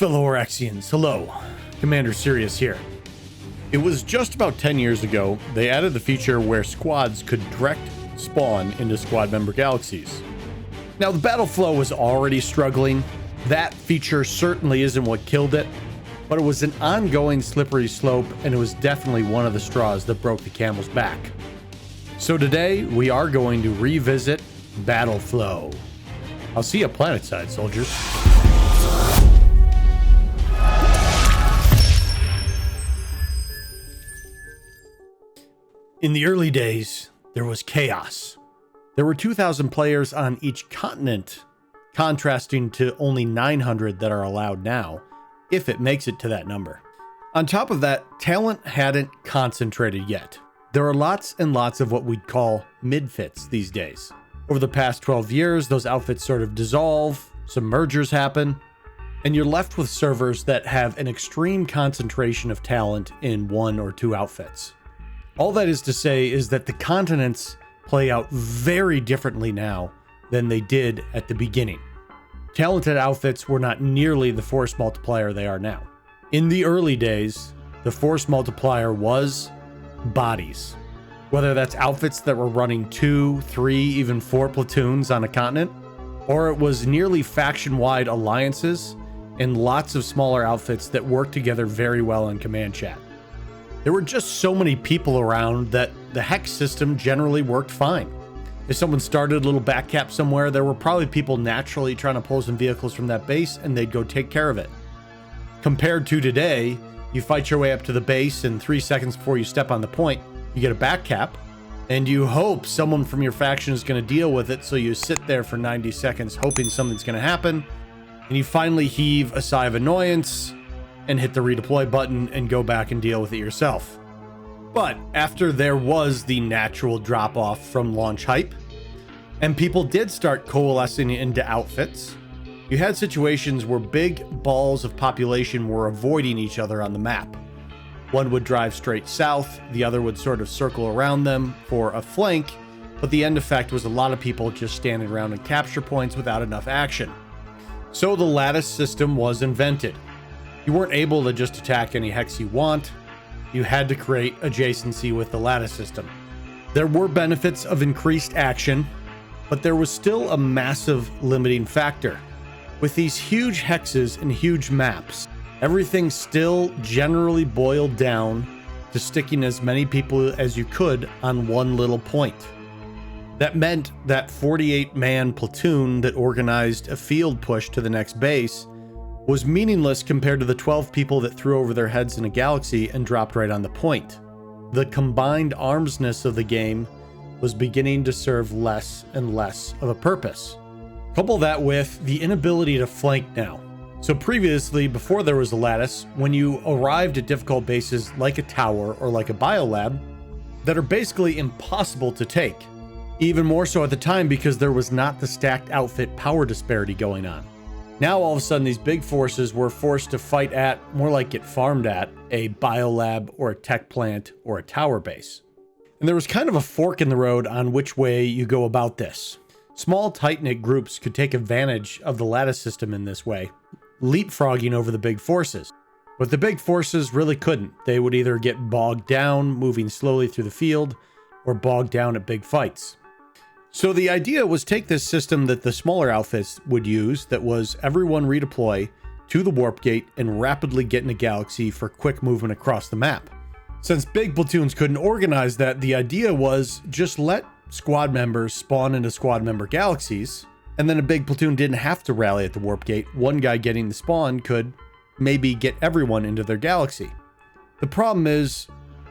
Fellow Oraxians, hello. Commander Cyrious here. It was just about 10 years ago, they added the feature where squads could direct spawn into squad member galaxies. Now, the battle flow was already struggling. That feature certainly isn't what killed it, but it was an ongoing slippery slope, and it was definitely one of the straws that broke the camel's back. So today, we are going to revisit battle flow. I'll see you at Planetside, soldiers. In the early days, there was chaos. There were 2,000 players on each continent, contrasting to only 900 that are allowed now, if it makes it to that number. On top of that, talent hadn't concentrated yet. There are lots and lots of what we'd call mid-fits these days. Over the past 12 years, those outfits sort of dissolve, some mergers happen, and you're left with servers that have an extreme concentration of talent in one or two outfits. All that is to say is that the continents play out very differently now than they did at the beginning. Talented outfits were not nearly the force multiplier they are now. In the early days, the force multiplier was bodies. Whether that's outfits that were running 2, 3, even 4 platoons on a continent, or it was nearly faction-wide alliances and lots of smaller outfits that worked together very well in command chat. There were just so many people around that the hex system generally worked fine. If someone started a little back cap somewhere, there were probably people naturally trying to pull some vehicles from that base, and they'd go take care of it. Compared to today, you fight your way up to the base, and 3 seconds before you step on the point, you get a back cap, and you hope someone from your faction is going to deal with it, so you sit there for 90 seconds hoping something's going to happen, and you finally heave a sigh of annoyance and hit the redeploy button and go back and deal with it yourself. But after there was the natural drop-off from launch hype, and people did start coalescing into outfits, you had situations where big balls of population were avoiding each other on the map. One would drive straight south, the other would sort of circle around them for a flank, but the end effect was a lot of people just standing around in capture points without enough action. So the lattice system was invented. You weren't able to just attack any hex you want. You had to create adjacency with the lattice system. There were benefits of increased action, but there was still a massive limiting factor. With these huge hexes and huge maps, everything still generally boiled down to sticking as many people as you could on one little point. That meant that 48-man platoon that organized a field push to the next base was meaningless compared to the 12 people that threw over their heads in a galaxy and dropped right on the point. The combined armsness of the game was beginning to serve less and less of a purpose. Couple that with the inability to flank now. So previously, before there was a lattice, when you arrived at difficult bases like a tower or like a biolab, that are basically impossible to take. Even more so at the time because there was not the stacked outfit power disparity going on. Now all of a sudden these big forces were forced to fight at, more like get farmed at, a biolab or a tech plant or a tower base. And there was kind of a fork in the road on which way you go about this. Small tight-knit groups could take advantage of the lattice system in this way, leapfrogging over the big forces. But the big forces really couldn't. They would either get bogged down moving slowly through the field or bogged down at big fights. So the idea was take this system that the smaller outfits would use, that was everyone redeploy to the warp gate and rapidly get in a galaxy for quick movement across the map. Since big platoons couldn't organize that, the idea was just let squad members spawn into squad member galaxies, and then a big platoon didn't have to rally at the warp gate. One guy getting the spawn could maybe get everyone into their galaxy. The problem is,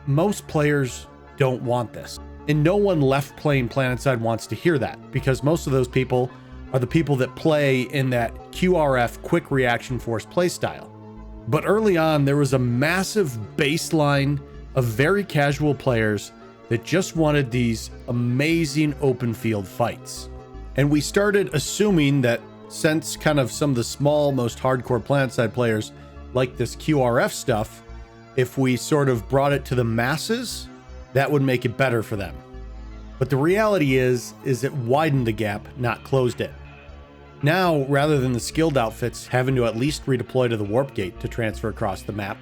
most players don't want this. And no one left playing Planetside wants to hear that, because most of those people are the people that play in that QRF quick reaction force playstyle. But early on, there was a massive baseline of very casual players that just wanted these amazing open field fights. And we started assuming that since kind of some of the small, most hardcore Planetside players like this QRF stuff, if we sort of brought it to the masses, that would make it better for them. But the reality is it widened the gap, not closed it. Now, rather than the skilled outfits having to at least redeploy to the warp gate to transfer across the map,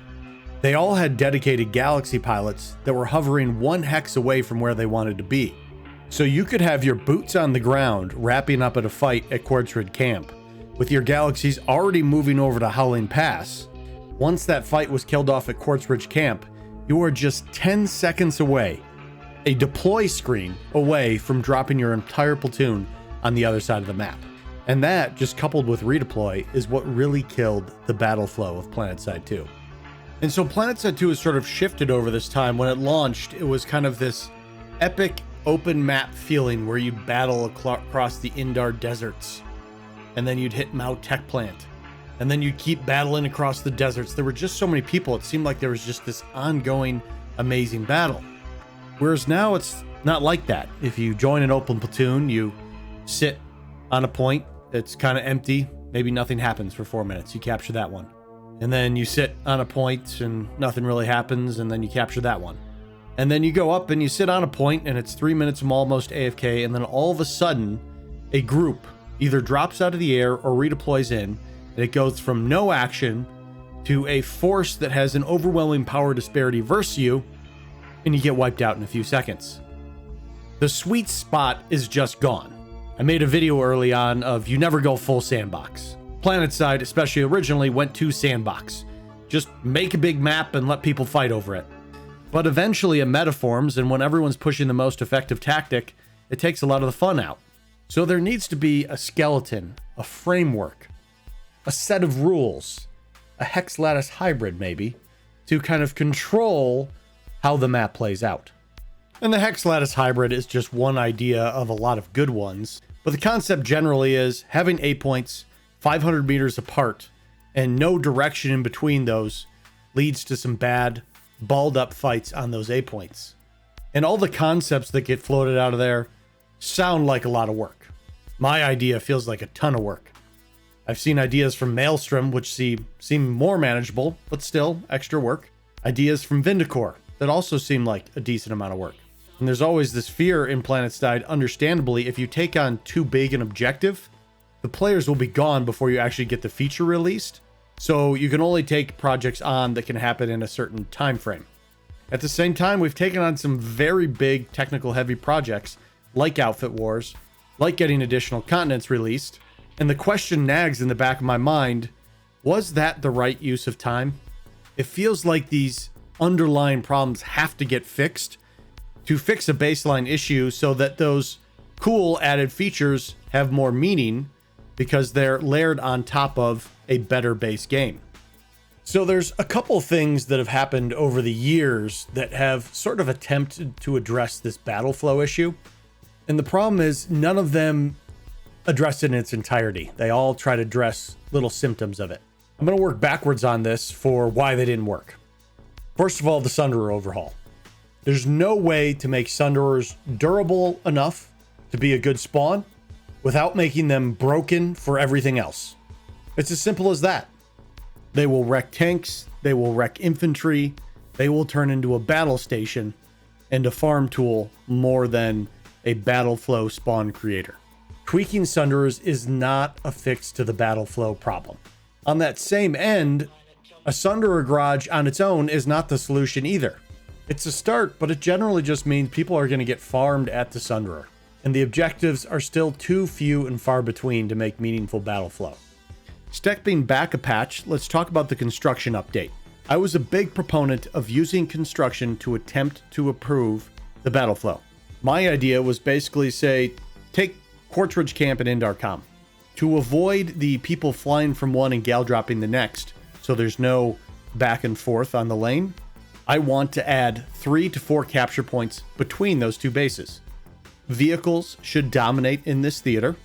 they all had dedicated galaxy pilots that were hovering 1 hex away from where they wanted to be. So you could have your boots on the ground wrapping up at a fight at Quartz Ridge Camp, with your galaxies already moving over to Howling Pass. Once that fight was killed off at Quartz Ridge Camp, you are just 10 seconds away, a deploy screen away from dropping your entire platoon on the other side of the map. And that, just coupled with redeploy, is what really killed the battle flow of Planetside 2. And so Planetside 2 has sort of shifted over this time. When it launched, it was kind of this epic open map feeling where you'd battle across the Indar deserts, and then you'd hit Mao Tech Plant, and then you'd keep battling across the deserts. There were just so many people, it seemed like there was just this ongoing, amazing battle. Whereas now it's not like that. If you join an open platoon, you sit on a point, it's kind of empty, maybe nothing happens for 4 minutes, you capture that one. And then you sit on a point and nothing really happens, and then you capture that one. And then you go up and you sit on a point and it's 3 minutes from almost AFK, and then all of a sudden, a group either drops out of the air or redeploys in, and it goes from no action to a force that has an overwhelming power disparity versus you, and you get wiped out in a few seconds. The sweet spot is just gone. I made a video early on of you never go full sandbox. Planetside, especially originally, went to sandbox. Just make a big map and let people fight over it. But eventually a meta forms, and when everyone's pushing the most effective tactic, it takes a lot of the fun out. So there needs to be a skeleton, a framework, a set of rules, a hex lattice hybrid maybe, to kind of control how the map plays out. And the hex lattice hybrid is just one idea of a lot of good ones, but the concept generally is having 8 points 500 meters apart and no direction in between those leads to some bad balled up fights on those 8 points. And all the concepts that get floated out of there sound like a lot of work. My idea feels like a ton of work. I've seen ideas from Maelstrom which seem more manageable, but still extra work. Ideas from Vindicor that also seem like a decent amount of work. And there's always this fear in Planetside, understandably, if you take on too big an objective, the players will be gone before you actually get the feature released. So you can only take projects on that can happen in a certain time frame. At the same time, we've taken on some very big technical heavy projects like Outfit Wars, like getting additional continents released. And the question nags in the back of my mind, was that the right use of time? It feels like these underlying problems have to get fixed to fix a baseline issue so that those cool added features have more meaning because they're layered on top of a better base game. So there's a couple things that have happened over the years that have sort of attempted to address this battle flow issue. And the problem is none of them address it in its entirety. They all try to address little symptoms of it. I'm going to work backwards on this for why they didn't work. First of all, the Sunderer overhaul. There's no way to make Sunderers durable enough to be a good spawn without making them broken for everything else. It's as simple as that. They will wreck tanks, they will wreck infantry, they will turn into a battle station and a farm tool more than a battle flow spawn creator. Tweaking Sunderers is not a fix to the battle flow problem. On that same end, a Sunderer garage on its own is not the solution either. It's a start, but it generally just means people are going to get farmed at the Sunderer, and the objectives are still too few and far between to make meaningful battle flow. Stepping back a patch, let's talk about the construction update. I was a big proponent of using construction to attempt to improve the battle flow. My idea was basically say, take Quartz Ridge Camp and Indarcom. To avoid the people flying from one and gal dropping the next, so there's no back and forth on the lane, I want to add 3 to 4 capture points between those two bases. Vehicles should dominate in this theater,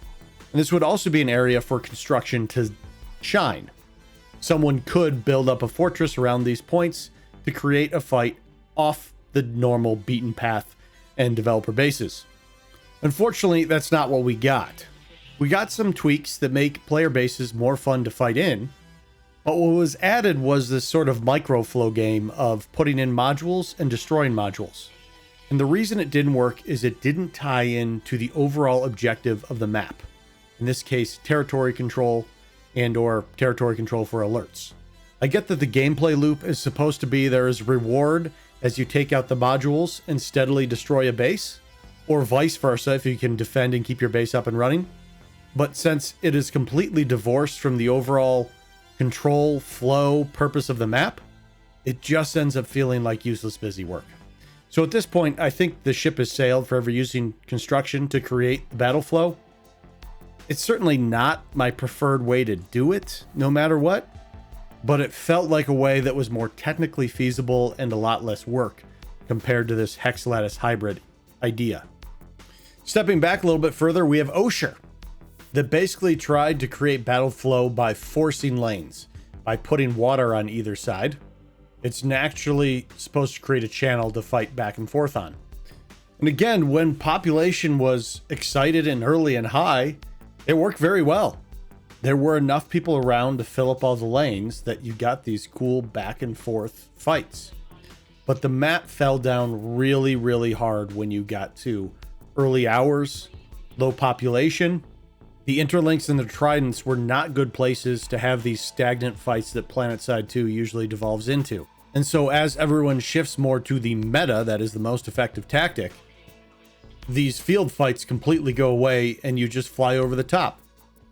and this would also be an area for construction to shine. Someone could build up a fortress around these points to create a fight off the normal beaten path and developer bases. Unfortunately, that's not what we got. We got some tweaks that make player bases more fun to fight in, but what was added was this sort of microflow game of putting in modules and destroying modules. And the reason it didn't work is it didn't tie in to the overall objective of the map. in this case, territory control and or territory control for alerts. I get that the gameplay loop is supposed to be there is reward as you take out the modules and steadily destroy a base, or vice versa if you can defend and keep your base up and running. But since it is completely divorced from the overall control, flow, purpose of the map, it just ends up feeling like useless busy work. So at this point, I think the ship has sailed for ever using construction to create the battle flow. It's certainly not my preferred way to do it, no matter what, but it felt like a way that was more technically feasible and a lot less work compared to this hex lattice hybrid idea. Stepping back a little bit further, we have Osher, that basically tried to create battle flow by forcing lanes, by putting water on either side. It's naturally supposed to create a channel to fight back and forth on. And again, when population was excited and early and high, it worked very well. There were enough people around to fill up all the lanes that you got these cool back and forth fights. But the map fell down really, really hard when you got to early hours, low population. The interlinks and the tridents were not good places to have these stagnant fights that Planetside 2 usually devolves into. And so as everyone shifts more to the meta, that is the most effective tactic, these field fights completely go away and you just fly over the top.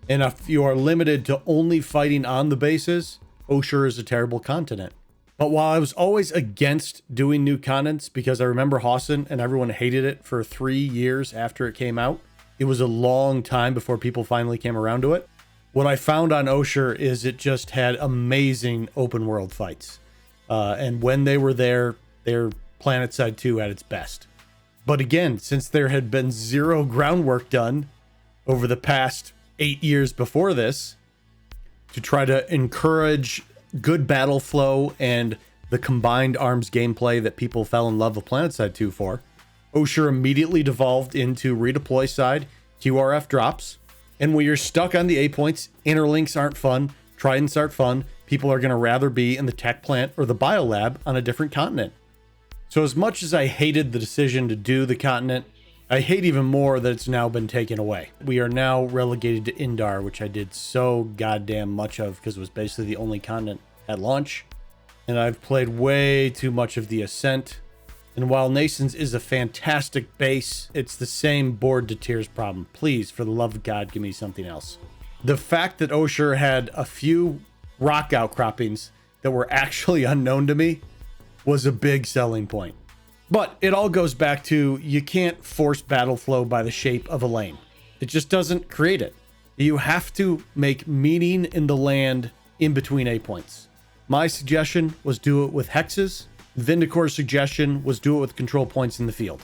And if you are limited to only fighting on the bases, Osher is a terrible continent. But while I was always against doing new continents because I remember Hausen and everyone hated it for 3 years after it came out, it was a long time before people finally came around to it. What I found on Osher is it just had amazing open world fights. And when they were there, their Planetside 2 at its best. But again, since there had been zero groundwork done over the past 8 years before this to try to encourage good battle flow and the combined arms gameplay that people fell in love with Planetside 2 for, Osher immediately devolved into redeploy side, QRF drops, and when you're stuck on the A points, interlinks aren't fun, tridents aren't fun, people are going to rather be in the tech plant or the biolab on a different continent. So as much as I hated the decision to do the continent, I hate even more that it's now been taken away. We are now relegated to Indar, which I did so goddamn much of because it was basically the only continent at launch. And I've played way too much of the Ascent. And while Nasons is a fantastic base, it's the same board to tears problem. Please, for the love of God, give me something else. The fact that Osher had a few rock outcroppings that were actually unknown to me was a big selling point. But it all goes back to you can't force battle flow by the shape of a lane. It just doesn't create it. You have to make meaning in the land in between A points. My suggestion was do it with hexes. Vindicor's suggestion was do it with control points in the field.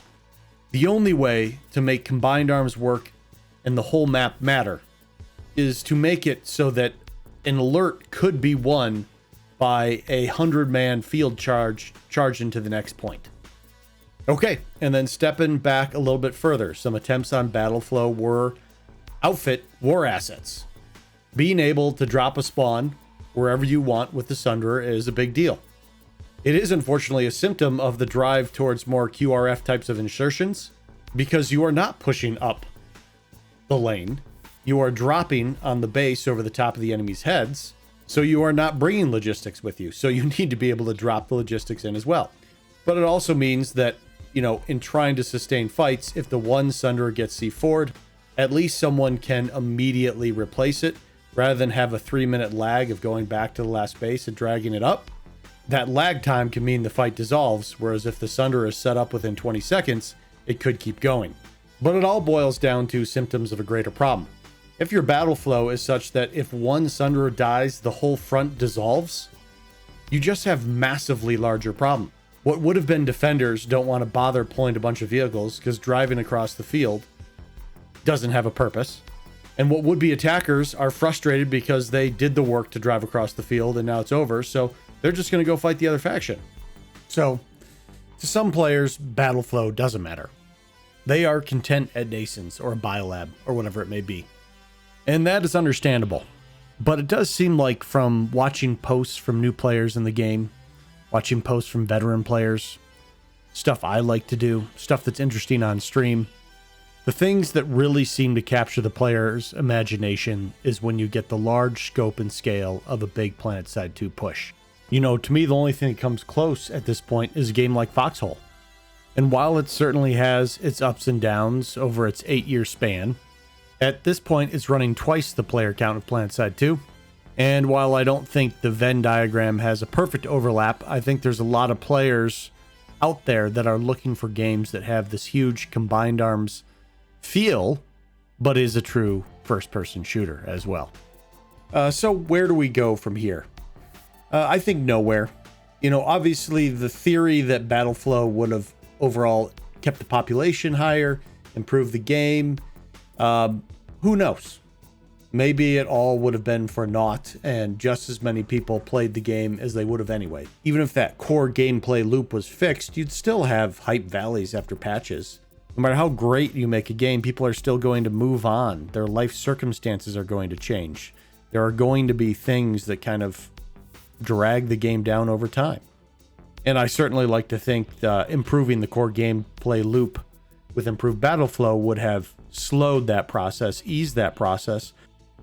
The only way to make combined arms work and the whole map matter is to make it so that an alert could be won by a 100-man field charge into the next point. Okay, and then stepping back a little bit further, some attempts on battle flow were outfit war assets. Being able to drop a spawn wherever you want with the Sunderer is a big deal. It is unfortunately a symptom of the drive towards more QRF types of insertions because you are not pushing up the lane. You are dropping on the base over the top of the enemy's heads, so you are not bringing logistics with you. So you need to be able to drop the logistics in as well. But it also means that, you know, in trying to sustain fights, if the one Sunderer gets C4'd, at least someone can immediately replace it rather than have a 3-minute lag of going back to the last base and dragging it up. That lag time can mean the fight dissolves, whereas if the Sunderer is set up within 20 seconds, it could keep going. But it all boils down to symptoms of a greater problem. If your battle flow is such that if one Sunderer dies, the whole front dissolves, you just have massively larger problem. What would have been defenders don't want to bother pulling a bunch of vehicles because driving across the field doesn't have a purpose. And what would be attackers are frustrated because they did the work to drive across the field and now it's over, so they're just going to go fight the other faction. So, to some players, battle flow doesn't matter. They are content at Nasons or a biolab or whatever it may be. And that is understandable. But it does seem like from watching posts from new players in the game, watching posts from veteran players, stuff I like to do, stuff that's interesting on stream, The things that really seem to capture the player's imagination is when you get the large scope and scale of a big Planetside 2 push. You know, to me, the only thing that comes close at this point is a game like Foxhole. And while it certainly has its ups and downs over its 8-year span, at this point it's running twice the player count of Planetside 2. And while I don't think the Venn diagram has a perfect overlap, I think there's a lot of players out there that are looking for games that have this huge combined arms feel, but is a true first-person shooter as well. So where do we go from here? I think nowhere. You know, obviously the theory that battle flow would have overall kept the population higher, improved the game, who knows? Maybe it all would have been for naught and just as many people played the game as they would have anyway. Even if that core gameplay loop was fixed, you'd still have hype valleys after patches. No matter how great you make a game, people are still going to move on. Their life circumstances are going to change. There are going to be things that kind of drag the game down over time. And I certainly like to think that improving the core gameplay loop with improved battle flow would have slowed that process, eased that process,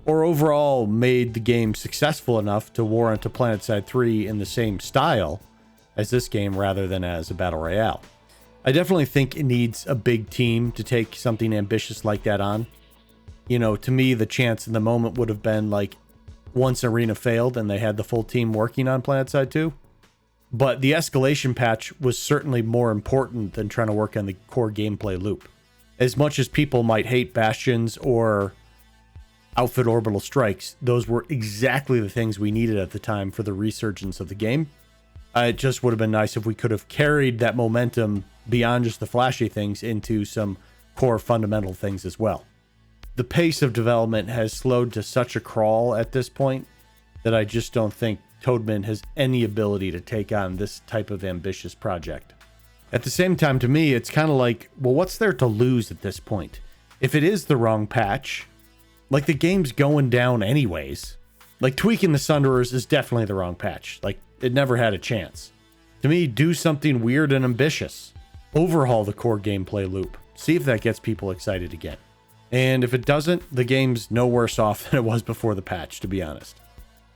or overall made the game successful enough to warrant a Planetside 3 in the same style as this game rather than as a battle royale. I definitely think it needs a big team to take something ambitious like that on. You know, to me, the chance in the moment would have been like once Arena failed and they had the full team working on Planetside 2. But the escalation patch was certainly more important than trying to work on the core gameplay loop. As much as people might hate Bastions or Outfit Orbital Strikes, those were exactly the things we needed at the time for the resurgence of the game. It just would have been nice if we could have carried that momentum beyond just the flashy things into some core fundamental things as well. The pace of development has slowed to such a crawl at this point that I just don't think Toadman has any ability to take on this type of ambitious project. At the same time, to me, it's kind of like, well, what's there to lose at this point? If it is the wrong patch, like the game's going down anyways. Like tweaking the Sunderers is definitely the wrong patch. Like it never had a chance. To me, do something weird and ambitious. Overhaul the core gameplay loop. See if that gets people excited again. And if it doesn't, the game's no worse off than it was before the patch, to be honest.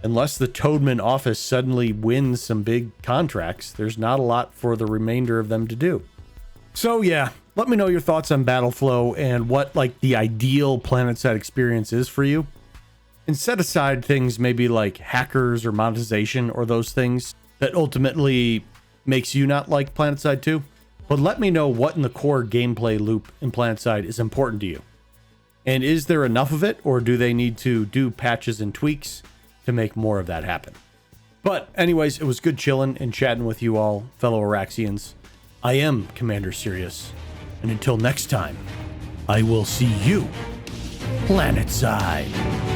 Unless the Toadman office suddenly wins some big contracts, there's not a lot for the remainder of them to do. So yeah, let me know your thoughts on battle flow and what like the ideal Planetside experience is for you. And set aside things maybe like hackers or monetization or those things that ultimately makes you not like Planetside 2. But let me know what in the core gameplay loop in Planetside is important to you. And is there enough of it, or do they need to do patches and tweaks to make more of that happen? But anyways, it was good chilling and chatting with you all, fellow Araxians. I am Commander Cyrious, and until next time, I will see you Planetside.